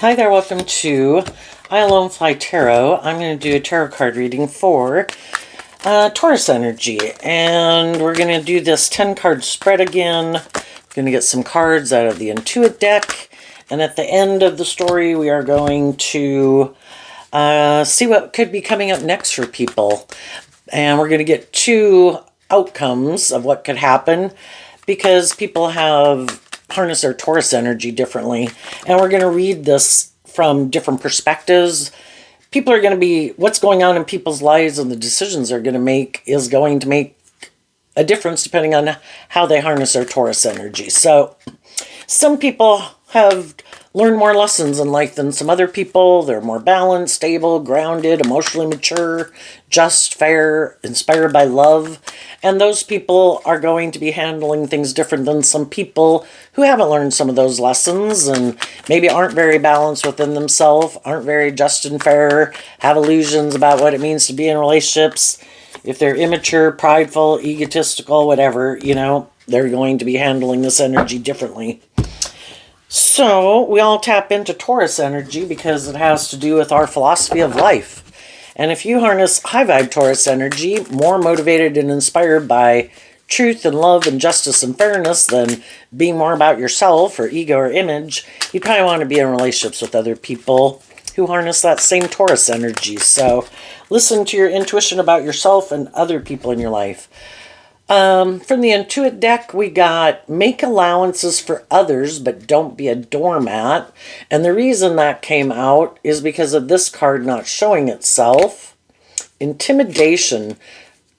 Hi there, welcome to I Alone Fly Tarot. I'm going to do a tarot card reading for Taurus energy. And we're going to do this 10 card spread again. We're going to get some cards out of the Intuit deck. And at the end of the story, we are going to see what could be coming up next for people. And we're going to get two outcomes of what could happen because people have harnessed their Taurus energy differently. And we're going to read this from different perspectives. People are going to be, what's going on in people's lives and the decisions they're going to make is going to make a difference depending on how they harness their Taurus energy. So some people have learned more lessons in life than some other people. They're more balanced, stable, grounded, emotionally mature, just, fair, inspired by love. And those people are going to be handling things different than some people who haven't learned some of those lessons and maybe aren't very balanced within themselves, aren't very just and fair, have illusions about what it means to be in relationships. If they're immature, prideful, egotistical, whatever, they're going to be handling this energy differently. So we all tap into Taurus energy because it has to do with our philosophy of life. And if you harness high vibe Taurus energy, more motivated and inspired by truth and love and justice and fairness than being more about yourself or ego or image, you probably want to be in relationships with other people who harness that same Taurus energy. So listen to your intuition about yourself and other people in your life. From the Intuit deck, we got make allowances for others, but don't be a doormat. And the reason that came out is because of this card not showing itself. Intimidation.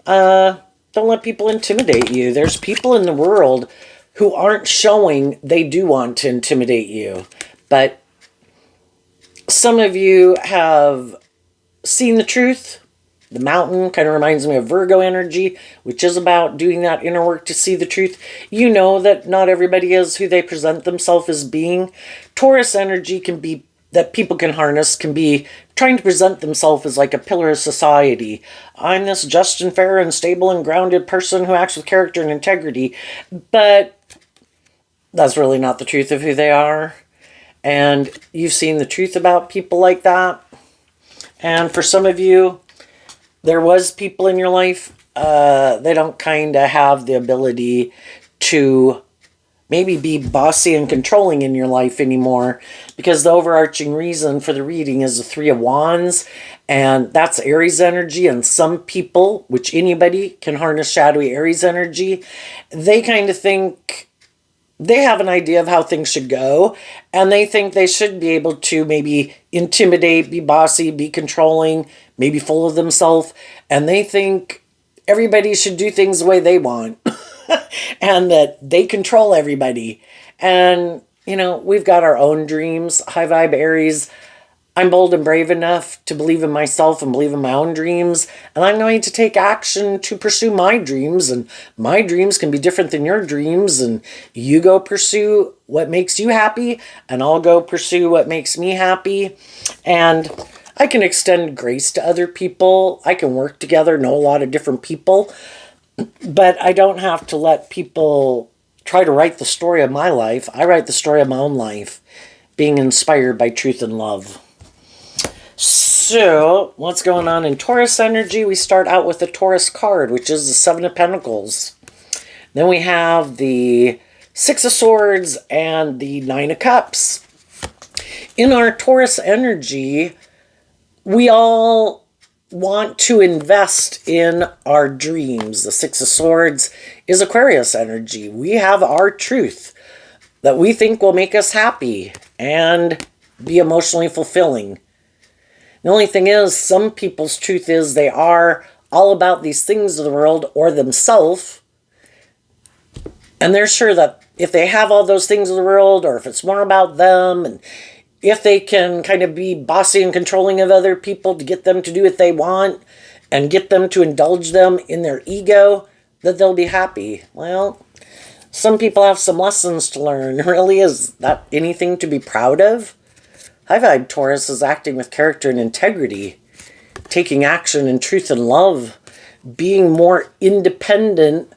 Don't let people intimidate you. There's people in the world who aren't showing they do want to intimidate you. But some of you have seen the truth. The mountain kind of reminds me of Virgo energy, which is about doing that inner work to see the truth. You know that not everybody is who they present themselves as being. Taurus energy can be, that people can harness, can be trying to present themselves as like a pillar of society. I'm this just and fair and stable and grounded person who acts with character and integrity. But that's really not the truth of who they are. And you've seen the truth about people like that. And for some of you, there was people in your life, they don't kind of have the ability to maybe be bossy and controlling in your life anymore because the overarching reason for the reading is the Three of Wands, and that's Aries energy. And some people, which anybody can harness shadowy Aries energy, they kind of think they have an idea of how things should go, and they think they should be able to maybe intimidate, be bossy, be controlling, maybe full of themselves, and they think everybody should do things the way they want and that they control everybody. And, we've got our own dreams. High vibe Aries, I'm bold and brave enough to believe in myself and believe in my own dreams. And I'm going to take action to pursue my dreams. And my dreams can be different than your dreams. And you go pursue what makes you happy. And I'll go pursue what makes me happy. And I can extend grace to other people. I can work together, know a lot of different people. But I don't have to let people try to write the story of my life. I write the story of my own life, being inspired by truth and love. So, what's going on in Taurus energy? We start out with the Taurus card, which is the Seven of Pentacles. Then we have the Six of Swords and the Nine of Cups. In our Taurus energy, we all want to invest in our dreams. The Six of Swords is Aquarius energy. We have our truth that we think will make us happy and be emotionally fulfilling. The only thing is, some people's truth is they are all about these things of the world or themselves. And they're sure that if they have all those things of the world, or if it's more about them, and if they can kind of be bossy and controlling of other people to get them to do what they want and get them to indulge them in their ego, that they'll be happy. Well, some people have some lessons to learn. Really, is that anything to be proud of? High vibe Taurus is acting with character and integrity, taking action in truth and love, being more independent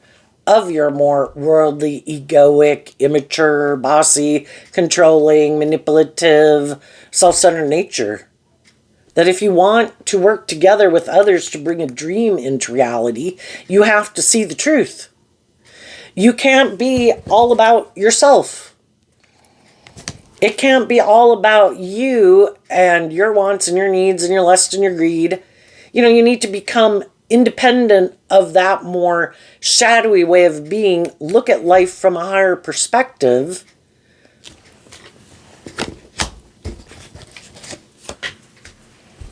of your more worldly, egoic, immature, bossy, controlling, manipulative, self-centered nature. That if you want to work together with others to bring a dream into reality, you have to see the truth. You can't be all about yourself. It can't be all about you and your wants and your needs and your lust and your greed. You need to become independent of that more shadowy way of being. Look at life from a higher perspective.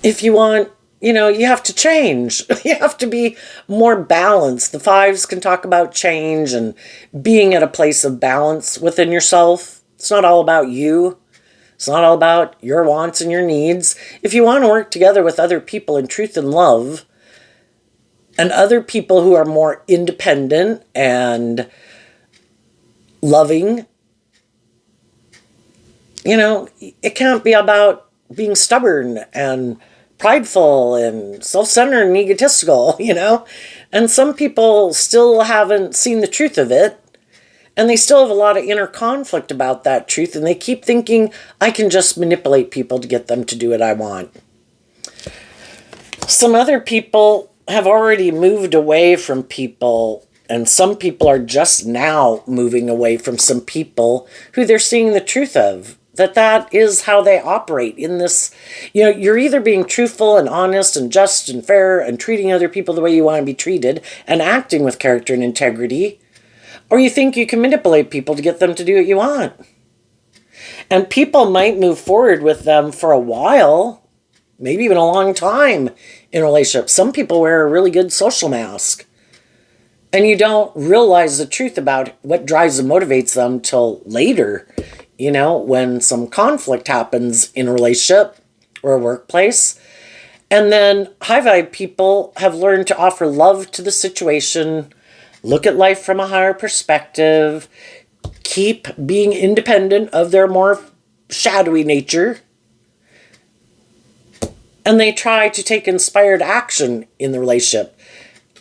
If you want, you have to change. You have to be more balanced. The fives can talk about change and being at a place of balance within yourself. It's not all about you. It's not all about your wants and your needs. If you want to work together with other people in truth and love, and other people who are more independent and loving, it can't be about being stubborn and prideful and self-centered and egotistical, And some people still haven't seen the truth of it. And they still have a lot of inner conflict about that truth. And they keep thinking, I can just manipulate people to get them to do what I want. Some other people have already moved away from people. And some people are just now moving away from some people who they're seeing the truth of. That is how they operate in this. You're either being truthful and honest and just and fair and treating other people the way you want to be treated and acting with character and integrity, or you think you can manipulate people to get them to do what you want. And people might move forward with them for a while, maybe even a long time in a relationship. Some people wear a really good social mask. And you don't realize the truth about what drives and motivates them till later, when some conflict happens in a relationship or a workplace. And then high vibe people have learned to offer love to the situation, look at life from a higher perspective, keep being independent of their more shadowy nature, and they try to take inspired action in the relationship.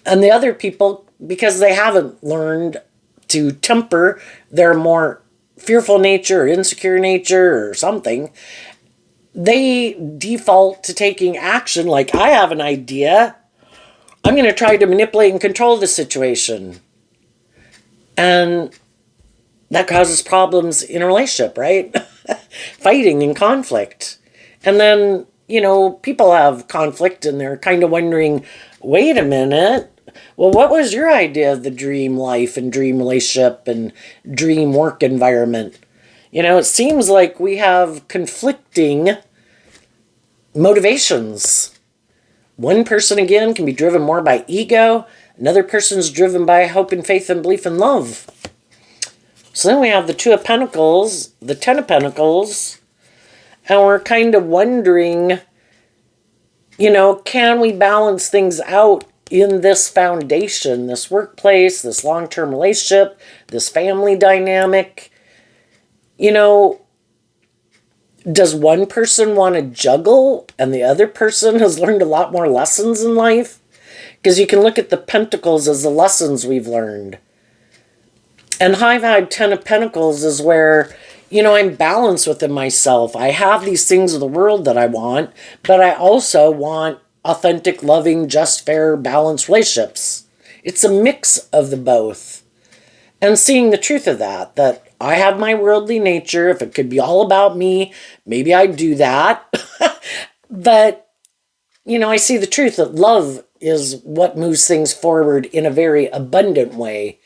And the other people, because they haven't learned to temper their more fearful nature or insecure nature or something, they default to taking action like, I have an idea. I'm going to try to manipulate and control the situation. And that causes problems in a relationship, right? Fighting and conflict. And then, people have conflict and they're kind of wondering, wait a minute. Well, what was your idea of the dream life and dream relationship and dream work environment? It seems like we have conflicting motivations. One person, again, can be driven more by ego. Another person's driven by hope and faith and belief and love. So then we have the Two of Pentacles, the Ten of Pentacles, and we're kind of wondering, can we balance things out in this foundation, this workplace, this long-term relationship, this family dynamic? Does one person want to juggle and the other person has learned a lot more lessons in life? Because you can look at the Pentacles as the lessons we've learned. And high vibe Ten of Pentacles is where, I'm balanced within myself. I have these things of the world that I want, but I also want authentic, loving, just, fair, balanced relationships. It's a mix of the both. And seeing the truth of that I have my worldly nature. If it could be all about me, maybe I'd do that. But, I see the truth that love is what moves things forward in a very abundant way.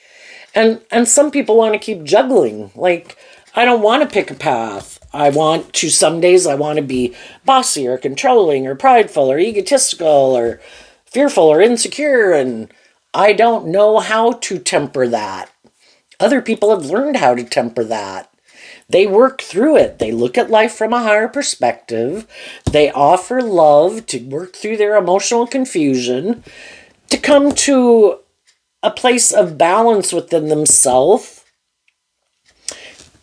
And some people want to keep juggling. Like, I don't want to pick a path. Some days I want to be bossy or controlling or prideful or egotistical or fearful or insecure. And I don't know how to temper that. Other people have learned how to temper that. They work through it. They look at life from a higher perspective. They offer love to work through their emotional confusion, to come to a place of balance within themselves,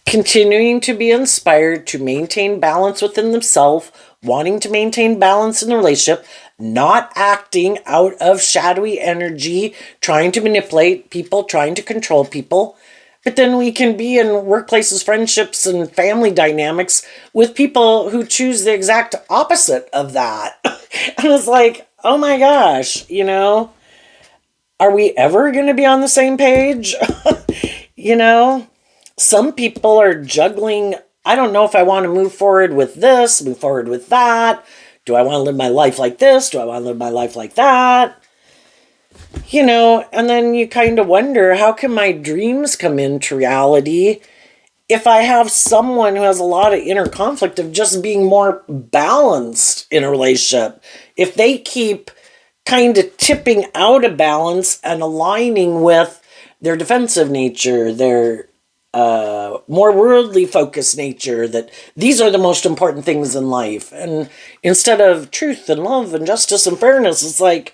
continuing to be inspired to maintain balance within themselves, wanting to maintain balance in the relationship, not acting out of shadowy energy, trying to manipulate people, trying to control people. But then we can be in workplaces, friendships, and family dynamics with people who choose the exact opposite of that. And it's like, oh my gosh, are we ever going to be on the same page? Some people are juggling. I don't know if I want to move forward with this, move forward with that. Do I want to live my life like this? Do I want to live my life like that? And then you kind of wonder, how can my dreams come into reality if I have someone who has a lot of inner conflict of just being more balanced in a relationship? If they keep kind of tipping out of balance and aligning with their defensive nature, their more worldly focused nature, that these are the most important things in life. And instead of truth and love and justice and fairness, it's like,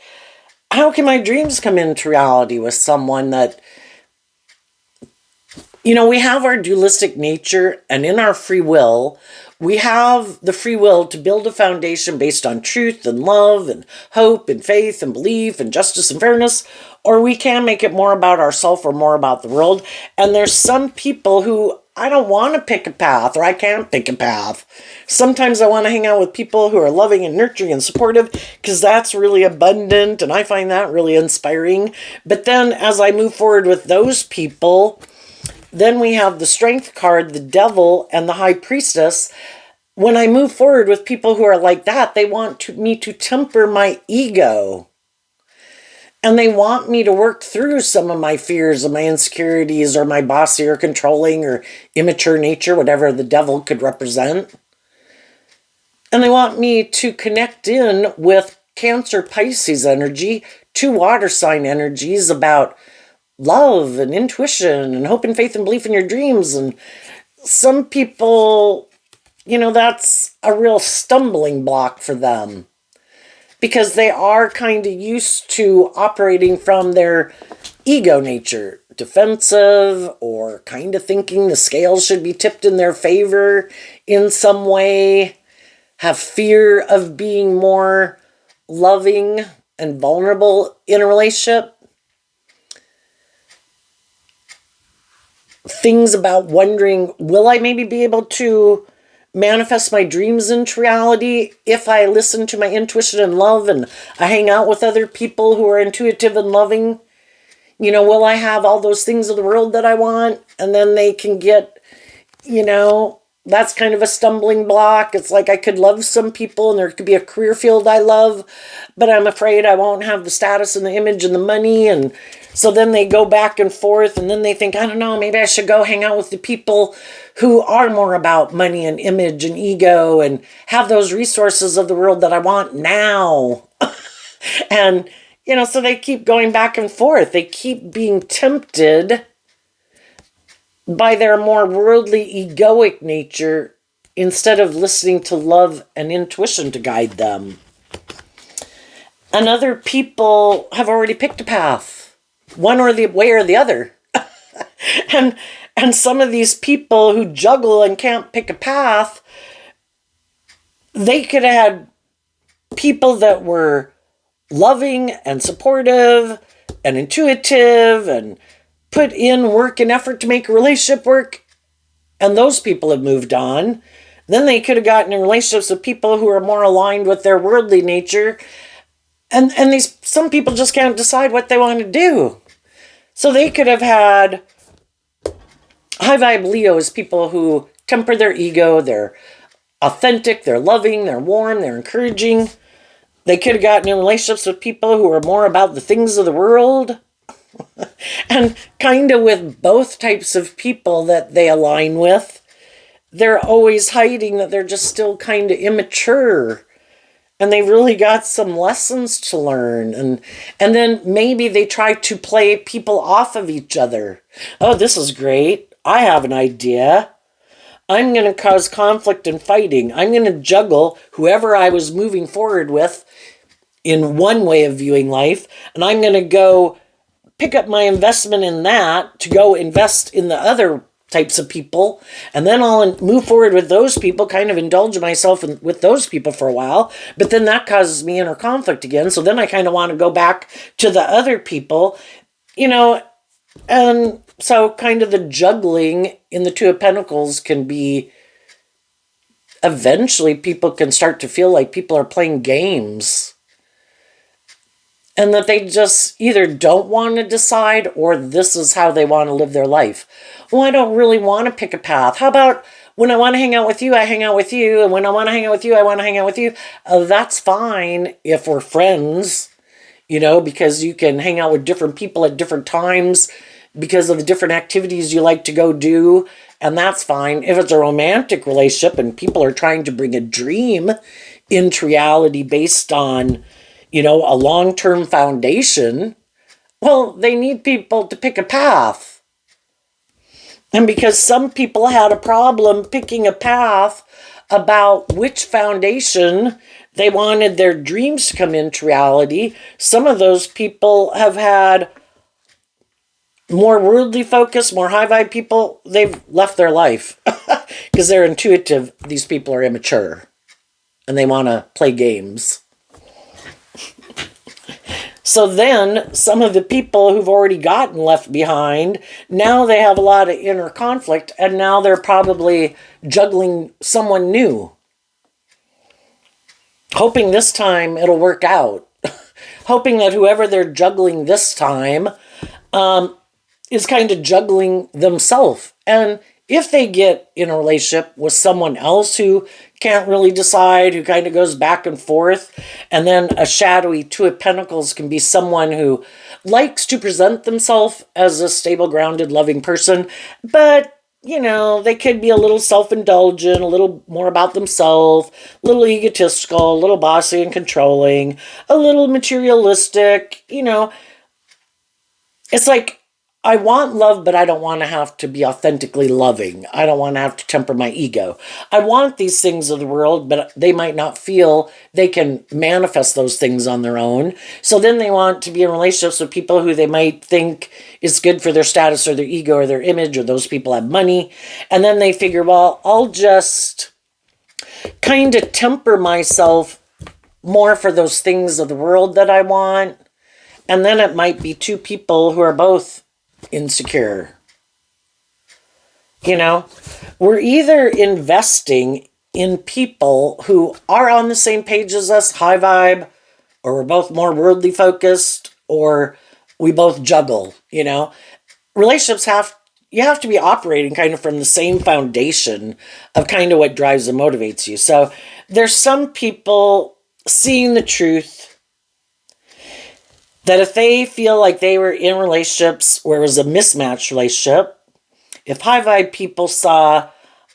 how can my dreams come into reality with someone that, we have our dualistic nature, and in our free will, we have the free will to build a foundation based on truth and love and hope and faith and belief and justice and fairness, or we can make it more about ourselves or more about the world. And there's some people who, I don't want to pick a path, or I can't pick a path. Sometimes I want to hang out with people who are loving and nurturing and supportive, because that's really abundant and I find that really inspiring. But then as I move forward with those people, then we have the Strength card, the Devil, and the High Priestess. When I move forward with people who are like that, they want me to temper my ego. And they want me to work through some of my fears and my insecurities, or my bossy or controlling or immature nature, whatever the devil could represent. And they want me to connect in with Cancer, Pisces energy, 2 water sign energies about love and intuition and hope and faith and belief in your dreams. And some people, that's a real stumbling block for them, because they are kind of used to operating from their ego nature, defensive, or kind of thinking the scales should be tipped in their favor in some way, have fear of being more loving and vulnerable in a relationship. Things about wondering, will I maybe be able to manifest my dreams into reality if I listen to my intuition and love, and I hang out with other people who are intuitive and loving? Will I have all those things of the world that I want? And then they can get, that's kind of a stumbling block. It's like I could love some people and there could be a career field I love, but I'm afraid I won't have the status and the image and the money. And so then they go back and forth, and then they think, I don't know, maybe I should go hang out with the people who are more about money and image and ego and have those resources of the world that I want now. And, so they keep going back and forth. They keep being tempted by their more worldly, egoic nature instead of listening to love and intuition to guide them. And other people have already picked a path, one or the way or the other. and some of these people who juggle and can't pick a path, they could have had people that were loving and supportive and intuitive and put in work and effort to make a relationship work, and those people have moved on. Then they could have gotten in relationships with people who are more aligned with their worldly nature, and some people just can't decide what they want to do. So they could have had high vibe Leos, people who temper their ego, they're authentic, they're loving, they're warm, they're encouraging. They could have gotten in relationships with people who are more about the things of the world. And kind of with both types of people that they align with, they're always hiding that they're just still kind of immature. And they've really got some lessons to learn. And then maybe they try to play people off of each other. Oh, this is great. I have an idea. I'm going to cause conflict and fighting. I'm going to juggle whoever I was moving forward with in one way of viewing life. And I'm going to go pick up my investment in that to go invest in the other types of people, and then I'll move forward with those people, kind of indulge myself with those people for a while, but then that causes me inner conflict again, so then I kind of want to go back to the other people, and so kind of the juggling in the Two of Pentacles can be, eventually people can start to feel like people are playing games. And that they just either don't want to decide or this is how they want to live their life. Well, I don't really want to pick a path. How about when I want to hang out with you, I hang out with you. And when I want to hang out with you, I want to hang out with you. That's fine if we're friends, because you can hang out with different people at different times because of the different activities you like to go do. And that's fine. If it's a romantic relationship and people are trying to bring a dream into reality based on a long-term foundation, well, they need people to pick a path. And because some people had a problem picking a path about which foundation they wanted their dreams to come into reality, some of those people have had more worldly focus, more high vibe people, they've left their life because they're intuitive. These people are immature and they want to play games. So then some of the people who've already gotten left behind, now they have a lot of inner conflict and now they're probably juggling someone new. Hoping this time it'll work out. Hoping that whoever they're juggling this time is kind of juggling themselves. And if they get in a relationship with someone else who can't really decide, who kind of goes back and forth, and then a shadowy Two of Pentacles can be someone who likes to present themselves as a stable, grounded, loving person, but they could be a little self-indulgent, a little more about themselves, a little egotistical, a little bossy and controlling, a little materialistic, It's like, I want love, but I don't want to have to be authentically loving. I don't want to have to temper my ego. I want these things of the world, but they might not feel they can manifest those things on their own. So then they want to be in relationships with people who they might think is good for their status or their ego or their image, or those people have money. And then they figure, well, I'll just kind of temper myself more for those things of the world that I want. And then it might be two people who are both insecure. We're either investing in people who are on the same page as us, high vibe, or we're both more worldly focused, or we both juggle. Relationships you have to be operating kind of from the same foundation of kind of what drives and motivates you. So there's some people seeing the truth that if they feel like they were in relationships where it was a mismatched relationship, if high vibe people saw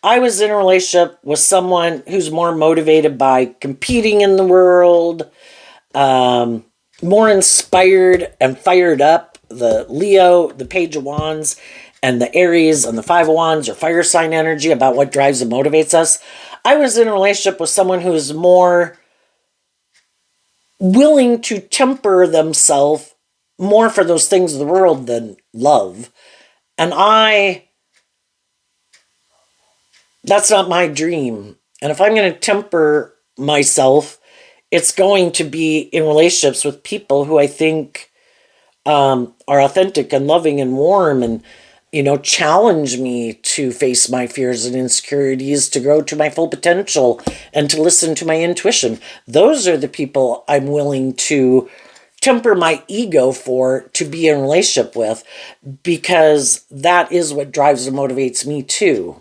I was in a relationship with someone who's more motivated by competing in the world, more inspired and fired up, the Leo, the Page of Wands, and the Aries and the Five of Wands or fire sign energy about what drives and motivates us. I was in a relationship with someone who is more willing to temper themselves more for those things of the world than love. And that's not my dream. And if I'm going to temper myself, it's going to be in relationships with people who I think are authentic and loving and warm and, challenge me to face my fears and insecurities, to grow to my full potential and to listen to my intuition. Those are the people I'm willing to temper my ego to be in a relationship with, because that is what drives and motivates me too.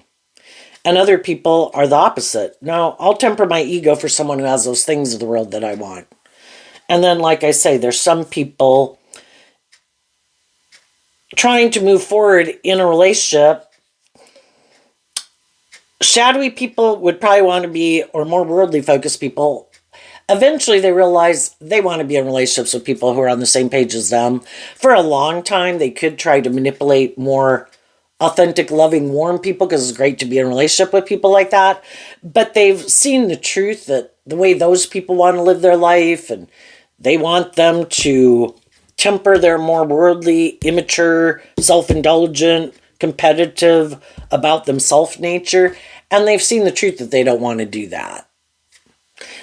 And other people are the opposite. No, I'll temper my ego for someone who has those things of the world that I want. And then, like I say, there's some people trying to move forward in a relationship. Shadowy people would probably want to be, or more worldly focused people, eventually they realize they want to be in relationships with people who are on the same page as them. For a long time, they could try to manipulate more authentic, loving, warm people because it's great to be in a relationship with people like that. But they've seen the truth that the way those people want to live their life, and they want them to temper their more worldly, immature, self-indulgent, competitive, about themselves nature, and they've seen the truth that they don't want to do that.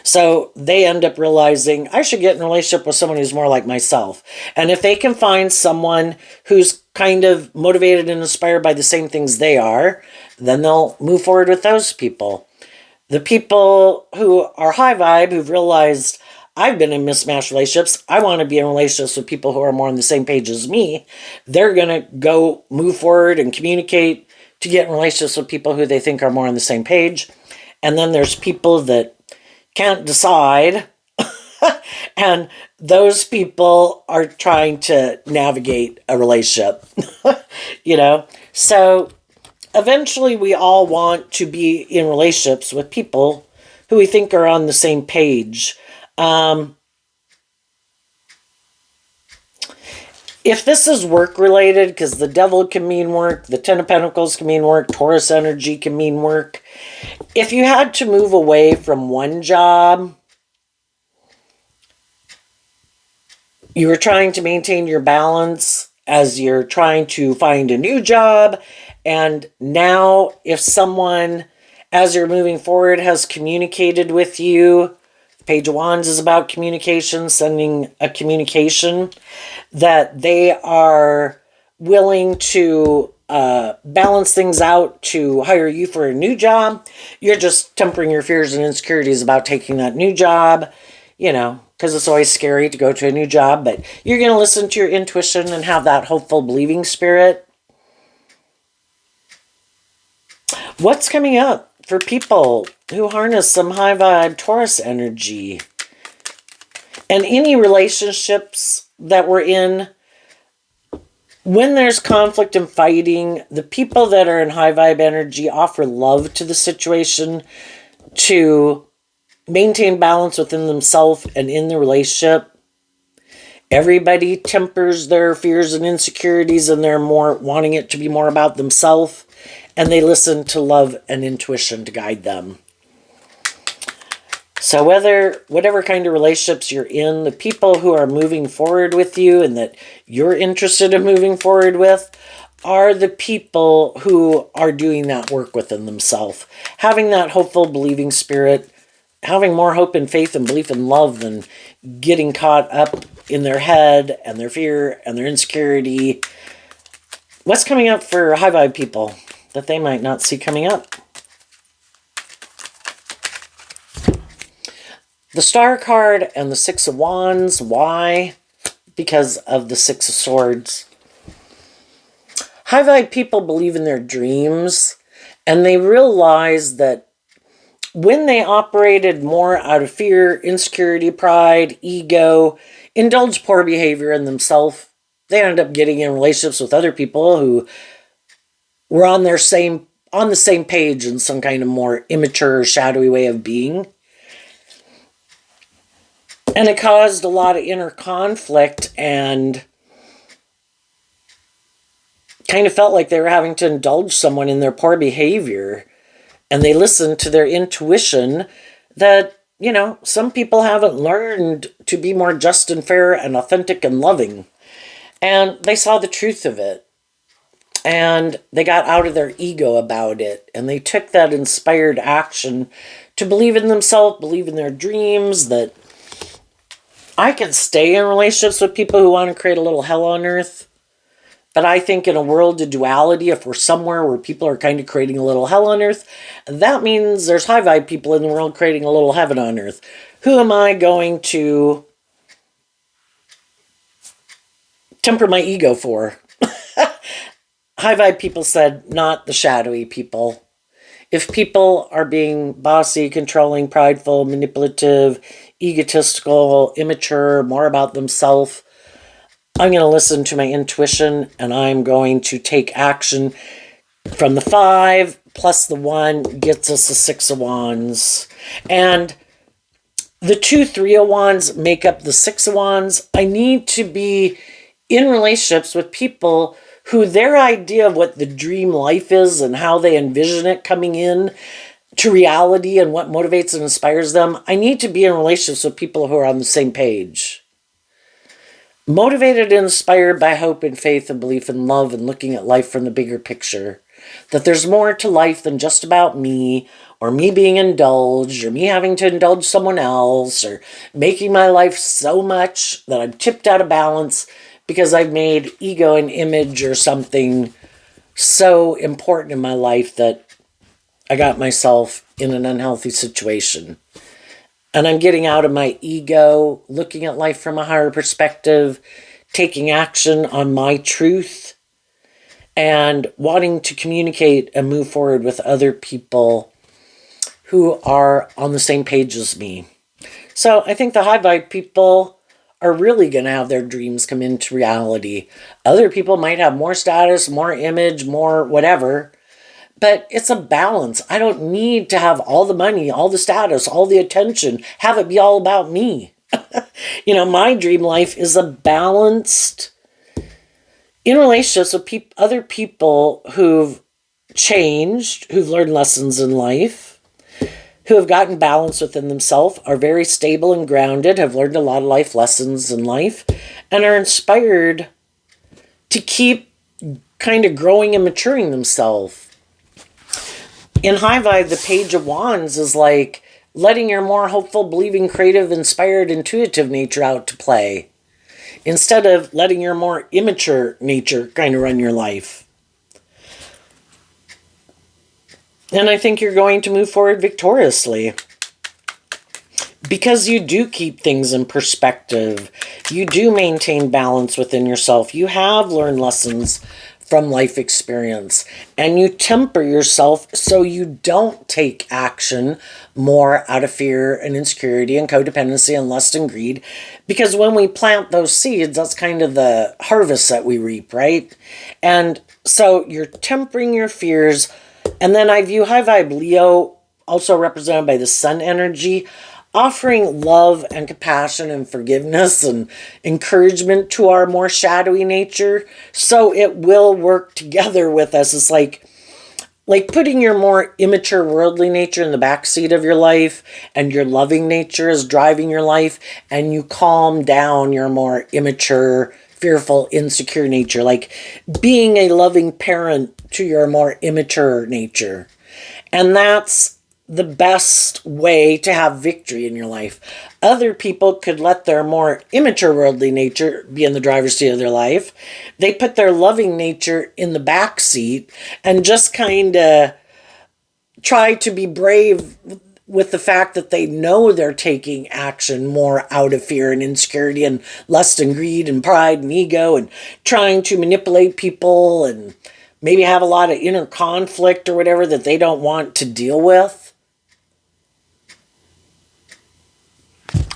So they end up realizing, I should get in a relationship with someone who's more like myself. And if they can find someone who's kind of motivated and inspired by the same things they are, then they'll move forward with those people. The people who are high vibe, who've realized, I've been in mismatched relationships, I want to be in relationships with people who are more on the same page as me, they're going to go move forward and communicate to get in relationships with people who they think are more on the same page. And then there's people that can't decide, and those people are trying to navigate a relationship. So eventually we all want to be in relationships with people who we think are on the same page. If this is work related, because the devil can mean work, the Ten of Pentacles can mean work, Taurus energy can mean work. If you had to move away from one job, you were trying to maintain your balance as you're trying to find a new job, and now if someone, as you're moving forward, has communicated with you, Page of Wands is about communication, sending a communication, that they are willing to balance things out to hire you for a new job. You're just tempering your fears and insecurities about taking that new job, because it's always scary to go to a new job, but you're going to listen to your intuition and have that hopeful, believing spirit. What's coming up for people who harness some high vibe Taurus energy? And any relationships that we're in, when there's conflict and fighting, the people that are in high vibe energy offer love to the situation to maintain balance within themselves and in the relationship. Everybody tempers their fears and insecurities, and they're more wanting it to be more about themselves, and they listen to love and intuition to guide them. So whatever kind of relationships you're in, the people who are moving forward with you and that you're interested in moving forward with are the people who are doing that work within themselves, having that hopeful, believing spirit, having more hope and faith and belief and love than getting caught up in their head and their fear and their insecurity. What's coming up for high vibe people that they might not see coming up? The Star card and the Six of Wands. Why? Because of the Six of Swords. High vibe people believe in their dreams, and they realize that when they operated more out of fear, insecurity, pride, ego, indulge poor behavior in themselves, they ended up getting in relationships with other people who were on the same page in some kind of more immature, shadowy way of being. And it caused a lot of inner conflict, and kind of felt like they were having to indulge someone in their poor behavior. And they listened to their intuition that, some people haven't learned to be more just and fair and authentic and loving. And they saw the truth of it. And they got out of their ego about it. And they took that inspired action to believe in themselves, believe in their dreams, that I can stay in relationships with people who want to create a little hell on earth. But I think in a world of duality, if we're somewhere where people are kind of creating a little hell on earth, that means there's high vibe people in the world creating a little heaven on earth. Who am I going to temper my ego for? High vibe people said, not the shadowy people. If people are being bossy, controlling, prideful, manipulative, egotistical, immature, more about themselves, I'm going to listen to my intuition, and I'm going to take action. From the 5 plus the 1 gets us the 6 of Wands. And the 2, 3 of Wands make up the 6 of Wands. I need to be in relationships with people who their idea of what the dream life is and how they envision it coming in to reality and what motivates and inspires them. I need to be in relationships with people who are on the same page. Motivated and inspired by hope and faith and belief and love and looking at life from the bigger picture. That there's more to life than just about me, or me being indulged, or me having to indulge someone else, or making my life so much that I'm tipped out of balance because I've made ego and image or something so important in my life that I got myself in an unhealthy situation. And I'm getting out of my ego, looking at life from a higher perspective, taking action on my truth, and wanting to communicate and move forward with other people who are on the same page as me. So I think the high vibe people are really going to have their dreams come into reality. Other people might have more status, more image, more whatever, but it's a balance. I don't need to have all the money, all the status, all the attention, have it be all about me. My dream life is a balanced in relationships with other people who've changed, who've learned lessons in life, who have gotten balance within themselves, are very stable and grounded, have learned a lot of life lessons in life, and are inspired to keep kind of growing and maturing themselves. In high vibe, the Page of Wands is like letting your more hopeful, believing, creative, inspired, intuitive nature out to play, instead of letting your more immature nature kind of run your life. And I think you're going to move forward victoriously. Because you do keep things in perspective. You do maintain balance within yourself. You have learned lessons from life experience. And you temper yourself so you don't take action more out of fear and insecurity and codependency and lust and greed. Because when we plant those seeds, that's kind of the harvest that we reap, right? And so you're tempering your fears. And then I view high vibe Leo, also represented by the sun energy, offering love and compassion and forgiveness and encouragement to our more shadowy nature, so it will work together with us. It's like putting your more immature worldly nature in the backseat of your life, and your loving nature is driving your life, and you calm down your more immature, fearful, insecure nature, like being a loving parent to your more immature nature. And that's the best way to have victory in your life. Other people could let their more immature worldly nature be in the driver's seat of their life. They put their loving nature in the back seat and just kind of try to be brave with the fact that they know they're taking action more out of fear and insecurity and lust and greed and pride and ego, and trying to manipulate people and maybe have a lot of inner conflict or whatever that they don't want to deal with.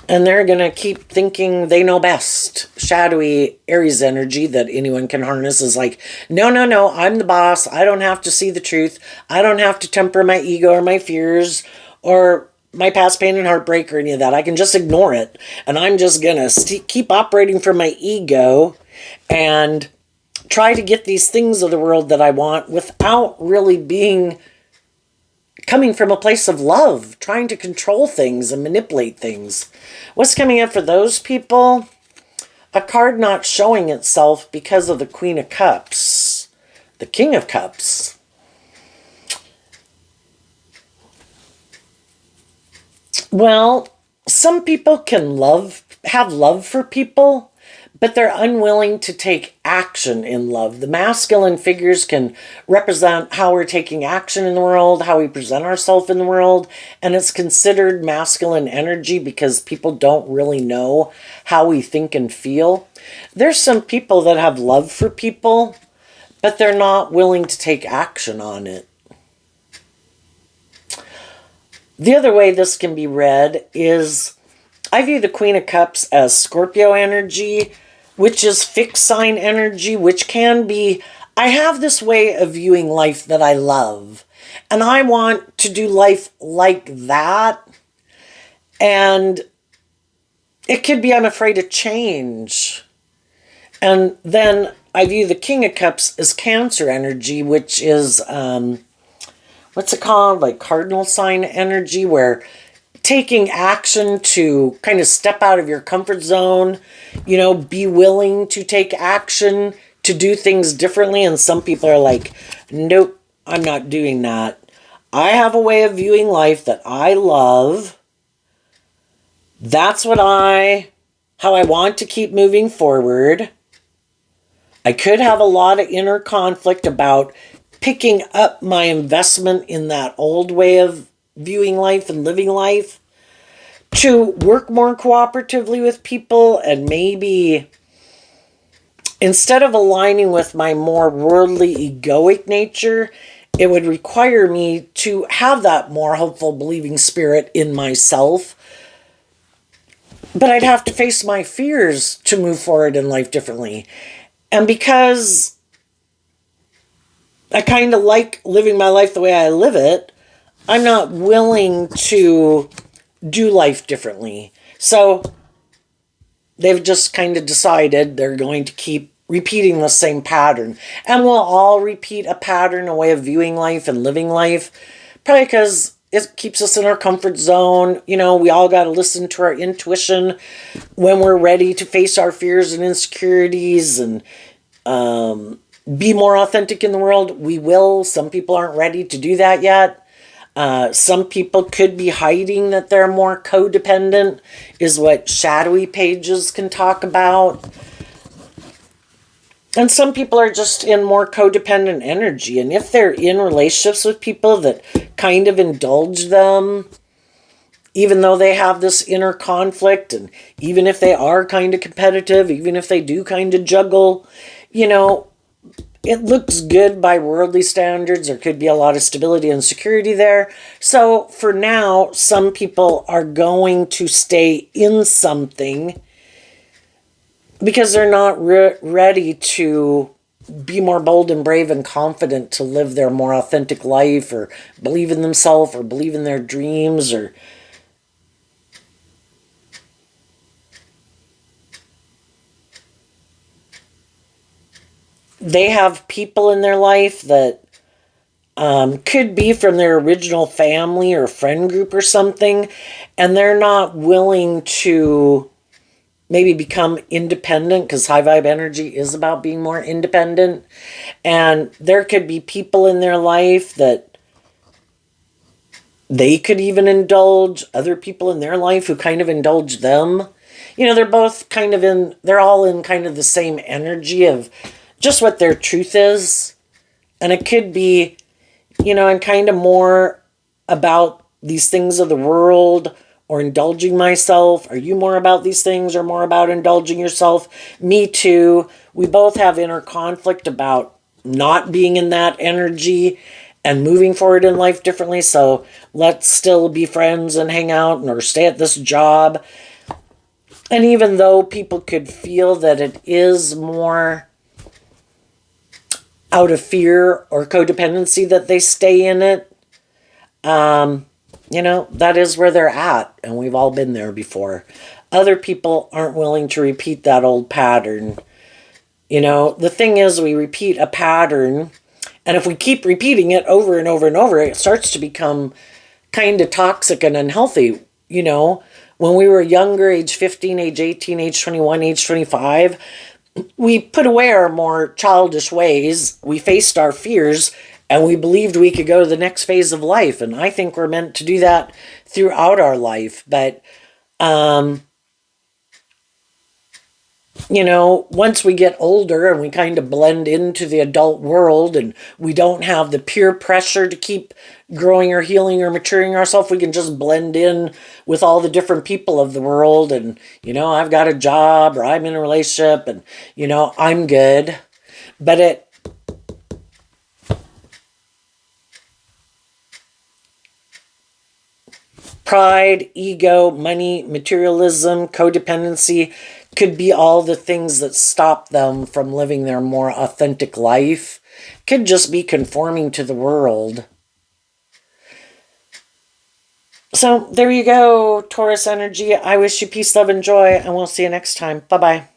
And they're going to keep thinking they know best. Shadowy Aries energy that anyone can harness is like, no, I'm the boss. I don't have to see the truth. I don't have to temper my ego or my fears or my past pain and heartbreak or any of that. I can just ignore it. And I'm just going to keep operating from my ego and try to get these things of the world that I want without really coming from a place of love, trying to control things and manipulate things. What's coming up for those people? A card not showing itself because of the Queen of Cups, the King of Cups. Well, some people can have love for people, but they're unwilling to take action in love. The masculine figures can represent how we're taking action in the world, how we present ourselves in the world, and it's considered masculine energy because people don't really know how we think and feel. There's some people that have love for people, but they're not willing to take action on it. The other way this can be read is, I view the Queen of Cups as Scorpio energy, which is fixed sign energy, which can be, I have this way of viewing life that I love, and I want to do life like that. And it could be, I'm afraid of change. And then I view the King of Cups as Cancer energy, which is, what's it called? Like cardinal sign energy, where taking action to kind of step out of your comfort zone, you know, be willing to take action to do things differently. And some people are like, nope, I'm not doing that. I have a way of viewing life that I love. That's how I want to keep moving forward. I could have a lot of inner conflict about picking up my investment in that old way of viewing life and living life, to work more cooperatively with people, and maybe instead of aligning with my more worldly egoic nature, it would require me to have that more hopeful believing spirit in myself. But I'd have to face my fears to move forward in life differently. And because I kind of like living my life the way I live it, I'm not willing to do life differently. So they've just kind of decided they're going to keep repeating the same pattern. And we'll all repeat a pattern, a way of viewing life and living life, probably because it keeps us in our comfort zone. You know, we all got to listen to our intuition when we're ready to face our fears and insecurities and be more authentic in the world. We will. Some people aren't ready to do that yet. Some people could be hiding that they're more codependent, is what shadowy pages can talk about. And some people are just in more codependent energy. And if they're in relationships with people that kind of indulge them, even though they have this inner conflict, and even if they are kind of competitive, even if they do kind of juggle, you know, it looks good by worldly standards. There could be a lot of stability and security there. So for now, some people are going to stay in something because they're not ready to be more bold and brave and confident to live their more authentic life, or believe in themselves, or believe in their dreams, or they have people in their life that could be from their original family or friend group or something, and they're not willing to maybe become independent, because high vibe energy is about being more independent. And there could be people in their life that they could even indulge other people in their life who kind of indulge them. You know, they're all in kind of the same energy of just what their truth is. And it could be, you know, I'm kind of more about these things of the world, or indulging myself. Are you more about these things, or more about indulging yourself? Me too. We both have inner conflict about not being in that energy and moving forward in life differently. So let's still be friends and hang out, or stay at this job. And even though people could feel that it is more out of fear or codependency that they stay in it, you know, that is where they're at, and we've all been there before. Other people aren't willing to repeat that old pattern. You know, the thing is, we repeat a pattern, and if we keep repeating it over and over and over, it starts to become kind of toxic and unhealthy. You know, when we were younger, age 15, age 18, age 21, age 25, we put away our more childish ways, we faced our fears, and we believed we could go to the next phase of life. And I think we're meant to do that throughout our life. But, you know, once we get older and we kind of blend into the adult world, and we don't have the peer pressure to keep growing or healing or maturing ourselves, we can just blend in with all the different people of the world. And, you know, I've got a job, or I'm in a relationship, and, you know, I'm good. But pride, ego, money, materialism, codependency could be all the things that stop them from living their more authentic life. Could just be conforming to the world. So there you go, Taurus energy. I wish you peace, love, and joy, and we'll see you next time. Bye-bye.